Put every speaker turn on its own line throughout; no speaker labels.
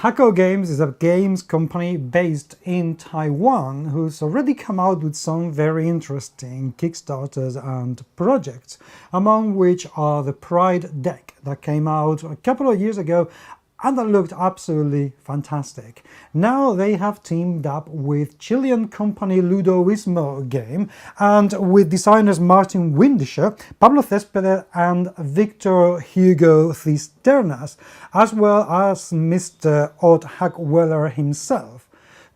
Hacko Games is a games company based in Taiwan who's already come out with some very interesting Kickstarters and projects, among which are the Pride deck that came out a couple of years ago and that looked absolutely fantastic. Now they have teamed up with Chilean company Ludoismo game and with designers Martin Windischer, Pablo Céspedes and Victor Hugo Cisternas, as well as Mr. Odd Hackweller himself,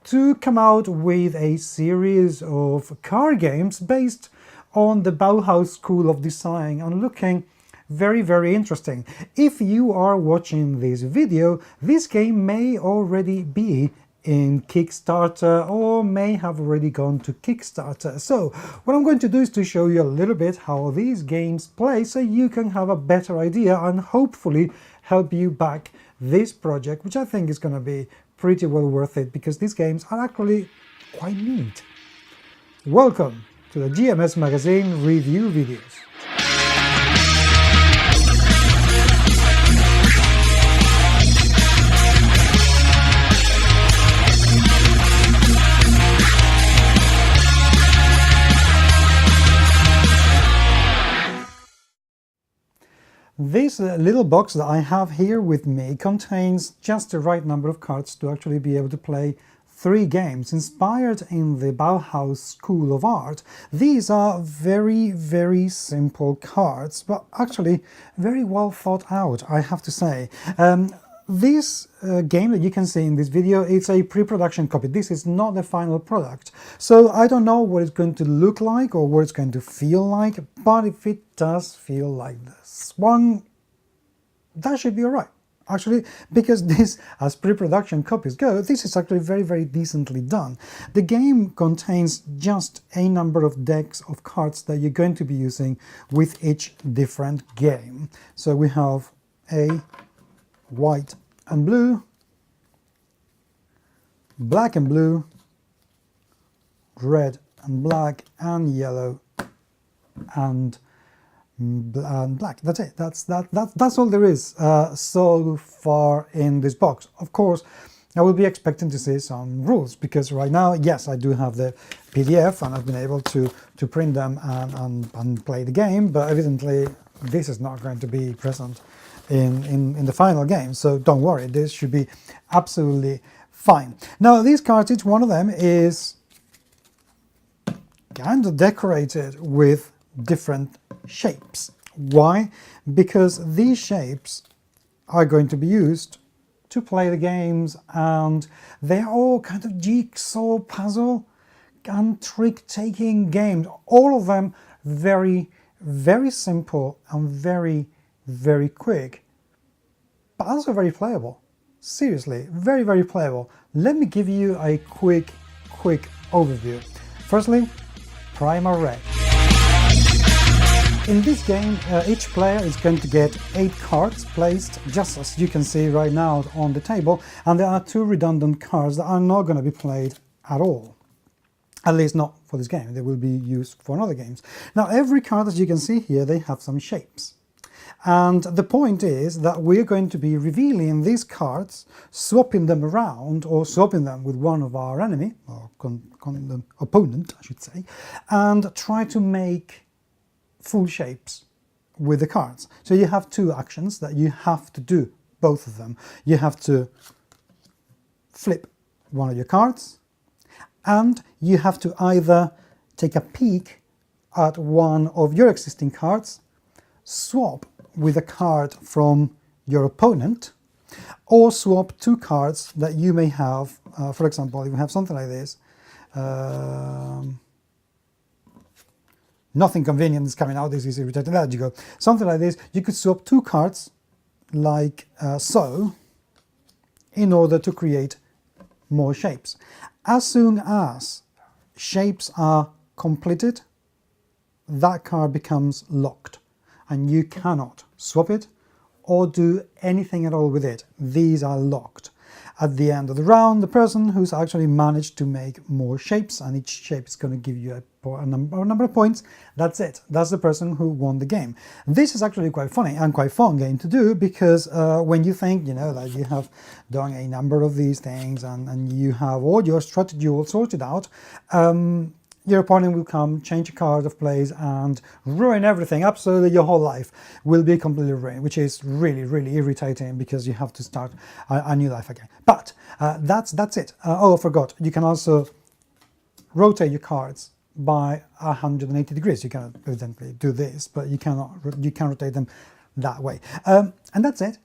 to come out with a series of car games based on the Bauhaus school of design and looking very interesting. If you are watching this video, this game may already be in Kickstarter or may have already gone to Kickstarter. So what I'm going to do is to show you a little bit how these games play so you can have a better idea and hopefully help you back this project, which I think is going to be pretty well worth it because these games are actually quite neat. Welcome to the GMS Magazine review videos. This little box that I have here with me contains just the right number of cards to actually be able to play 3 games inspired in the Bauhaus School of Art. These are very simple cards, but actually very well thought out, I have to say. This game that you can see in this video, it's a pre-production copy. This is not the final product. So I don't know what it's going to look like or what it's going to feel like, but if it does feel like this one, that should be alright. Actually, because this, as pre-production copies go, this is actually very decently done. The game contains just a number of decks of cards that you're going to be using with each different game. So we have a white and blue, black and blue, red and black, and yellow and black. That's it. That's all there is so far in this box. Of course, I will be expecting to see some rules because right now, yes, I do have the PDF and I've been able to print them and play the game, but evidently this is not going to be present in the final game, so don't worry, this should be absolutely fine. Now these cards, each one of them is kind of decorated with different shapes. Why? Because these shapes are going to be used to play the games, and they're all kind of jigsaw puzzle and trick-taking games. All of them very simple and very quick, but also very playable. Seriously, very playable. Let me give you a quick overview. Firstly, Primar Red. In this game, each player is going to get 8 cards placed, just as you can see right now on the table, and there are 2 redundant cards that are not going to be played at all. At least not for this game, they will be used for other games. Now every card, as you can see here, they have some shapes. And the point is that we're going to be revealing these cards, swapping them around, or swapping them with one of our enemy, or opponent, I should say, and try to make full shapes with the cards. So you have 2 actions that you have to do, both of them. You have to flip one of your cards, and you have to either take a peek at one of your existing cards, swap with a card from your opponent, or swap 2 cards that you may have. For example, if you have something like this, nothing convenient is coming out, this is irritating, there you go. Something like this, you could swap 2 cards like so in order to create more shapes. As soon as shapes are completed, that card becomes locked and you cannot swap it or do anything at all with it. These are locked. At the end of the round, the person who's actually managed to make more shapes, and each shape is going to give you a number of points, that's it. That's the person who won the game. This is actually quite funny and quite fun game to do, because when you think, that you have done a number of these things and you have all your strategy all sorted out, your opponent will come, change a card of place and ruin everything. Absolutely, your whole life will be completely ruined, which is really, really irritating, because you have to start a new life again. But that's it. Oh, I forgot. You can also rotate your cards by 180 degrees. You can evidently do this, but you can't rotate them that way. And that's it.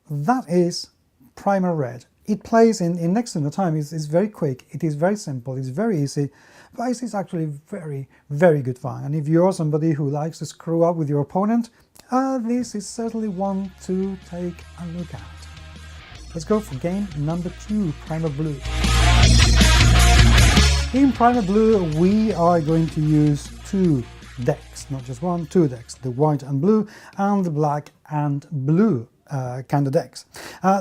That is Primar Red. It plays in next to no time. It's very quick. It is very simple. It's very easy. But it's actually very, very good fun. And if you're somebody who likes to screw up with your opponent, this is certainly one to take a look at. Let's go for game number 2, Primar Blue. In Primar Blue, we are going to use 2 decks, not just one, 2 decks, the white and blue and the black and blue kind of decks.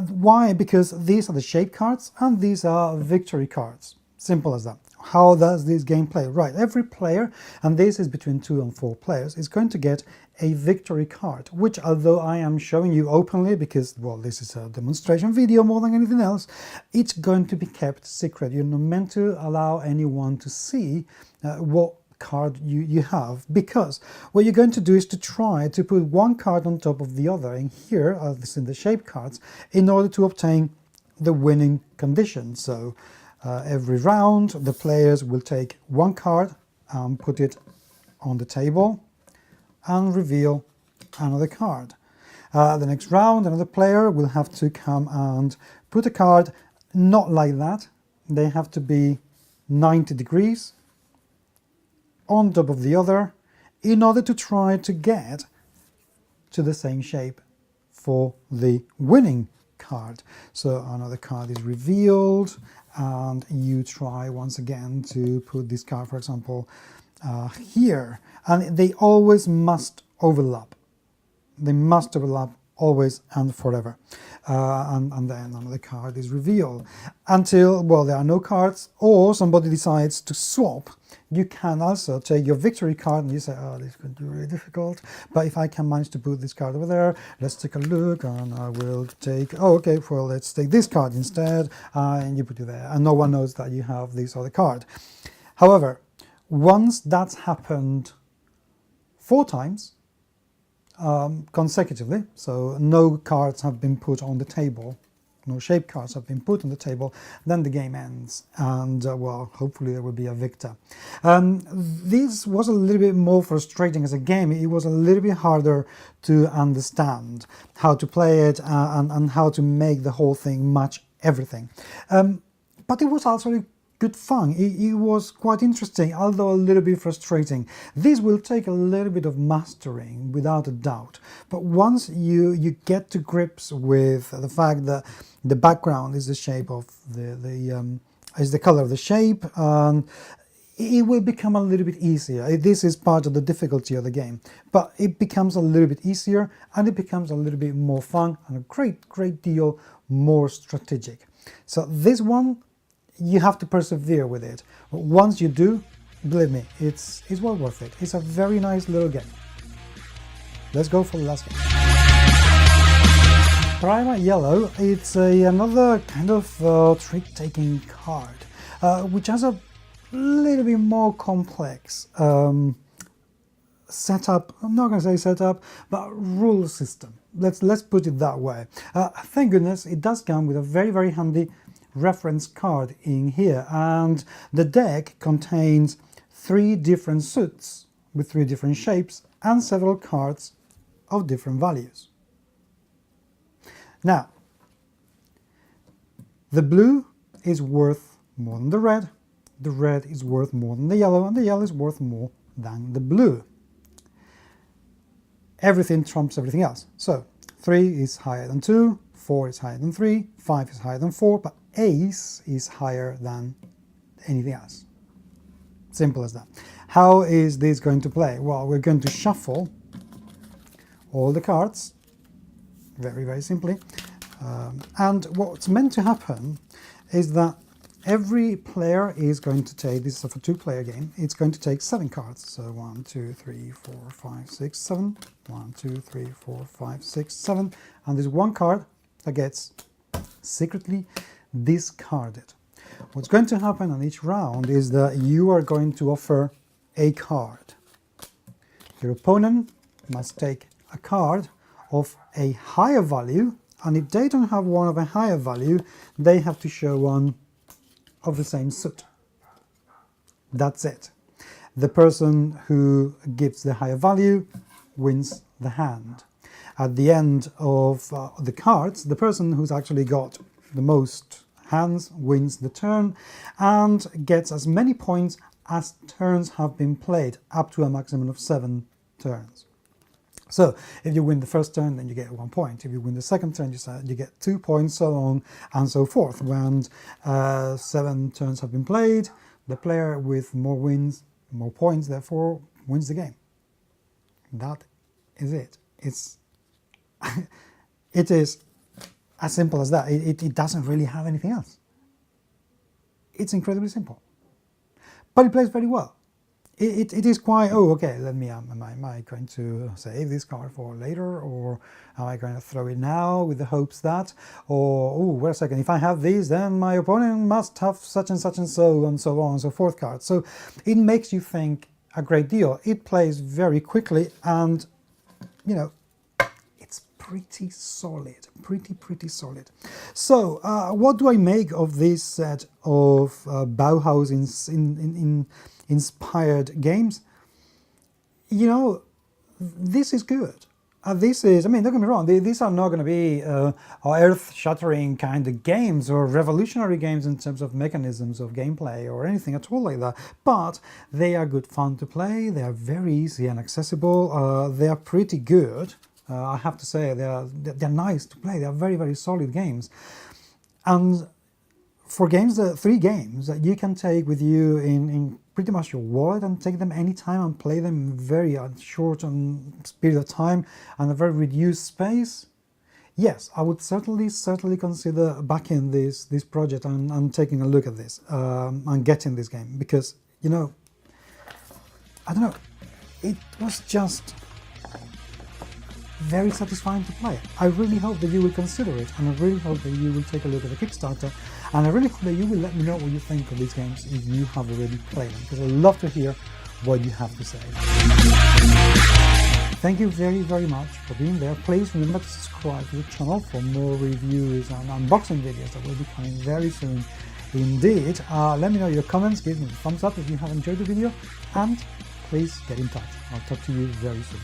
Why? Because these are the shape cards and these are victory cards. Simple as that. How does this game play? Right, every player, and this is between 2 and 4 players, is going to get a victory card, which, although I am showing you openly because, well, this is a demonstration video more than anything else, it's going to be kept secret. You're not meant to allow anyone to see what card you have, because what you're going to do is to try to put one card on top of the other, and here, this in the shape cards, in order to obtain the winning condition. So every round, the players will take one card and put it on the table and reveal another card. The next round, another player will have to come and put a card not like that. They have to be 90 degrees on top of the other in order to try to get to the same shape for the winning card. So another card is revealed, and you try once again to put this card, for example, here, and they always must overlap. They must overlap always and forever. And then another card is revealed until, well, there are no cards, or somebody decides to swap. You can also take your victory card and you say, oh, this is going to be really difficult, but if I can manage to put this card over there, let's take a look, and I will take, oh, okay, well, let's take this card instead, and you put it there, and no one knows that you have this other card. However, once that's happened 4 times, consecutively, so no cards have been put on the table, no shape cards have been put on the table, then the game ends, and well, hopefully there will be a victor. This was a little bit more frustrating as a game. It was a little bit harder to understand how to play it and how to make the whole thing match everything. But it was also good fun. It was quite interesting, although a little bit frustrating. This will take a little bit of mastering, without a doubt. But once you get to grips with the fact that the background is the shape of is the color of the shape, it will become a little bit easier. This is part of the difficulty of the game, but it becomes a little bit easier, and it becomes a little bit more fun and a great deal more strategic. So this one, you have to persevere with it. But once you do, believe me, it's well worth it. It's a very nice little game. Let's go for the last game. Primar Yellow. It's another kind of trick-taking card, which has a little bit more complex setup. I'm not going to say setup, but rule system. Let's put it that way. Thank goodness it does come with a very, very handy reference card in here, and the deck contains 3 different suits with 3 different shapes and several cards of different values. Now, the blue is worth more than the red is worth more than the yellow, and the yellow is worth more than the blue. Everything trumps everything else. So 3 is higher than 2, 4 is higher than 3, 5 is higher than 4, but ace is higher than anything else. Simple as that. How is this going to play? Well, we're going to shuffle all the cards, very, very simply. And what's meant to happen is that every player is going to take, this is a 2-player game, it's going to take 7 cards. So 1, 2, 3, 4, 5, 6, 7. 1, 2, 3, 4, 5, 6, 7. And there's 1 card that gets secretly discarded. What's going to happen on each round is that you are going to offer a card. Your opponent must take a card of a higher value, and if they don't have one of a higher value, they have to show one of the same suit. That's it. The person who gives the higher value wins the hand. At the end of the cards, the person who's actually got the most hands wins the turn and gets as many points as turns have been played, up to a maximum of 7 turns. So if you win the first turn, then you get 1 point. If you win the second turn, you get 2 points, so on and so forth. When 7 turns have been played, the player with more wins, more points, therefore wins the game. That is it. It is as simple as that. It doesn't really have anything else. It's incredibly simple, but it plays very well. It is quite, oh, okay, let me, am I going to save this card for later, or am I going to throw it now with the hopes that, or, oh, wait a second, if I have these, then my opponent must have such and such and so on and so forth cards. So it makes you think a great deal. It plays very quickly, and, you know, it's pretty solid, pretty solid. So what do I make of this set of Bauhaus inspired games? You know, this is good. This is, I mean, don't get me wrong, these are not going to be earth-shattering kind of games or revolutionary games in terms of mechanisms of gameplay or anything at all like that, but they are good fun to play, they are very easy and accessible, they are pretty good. I have to say, they're nice to play, they are very solid games. And for games, 3 games that you can take with you in pretty much your wallet and take them anytime and play them in very short period of time and a very reduced space, yes, I would certainly consider backing this project and taking a look at this and getting this game, because, you know, I don't know, it was just very satisfying to play. I really hope that you will consider it, and I really hope that you will take a look at the Kickstarter, and I really hope that you will let me know what you think of these games if you have already played them, because I'd love to hear what you have to say. Thank you very much for being there. Please remember to subscribe to the channel for more reviews and unboxing videos that will be coming very soon indeed. Let me know your comments, give me a thumbs up if you have enjoyed the video, and please get in touch. I'll talk to you very soon.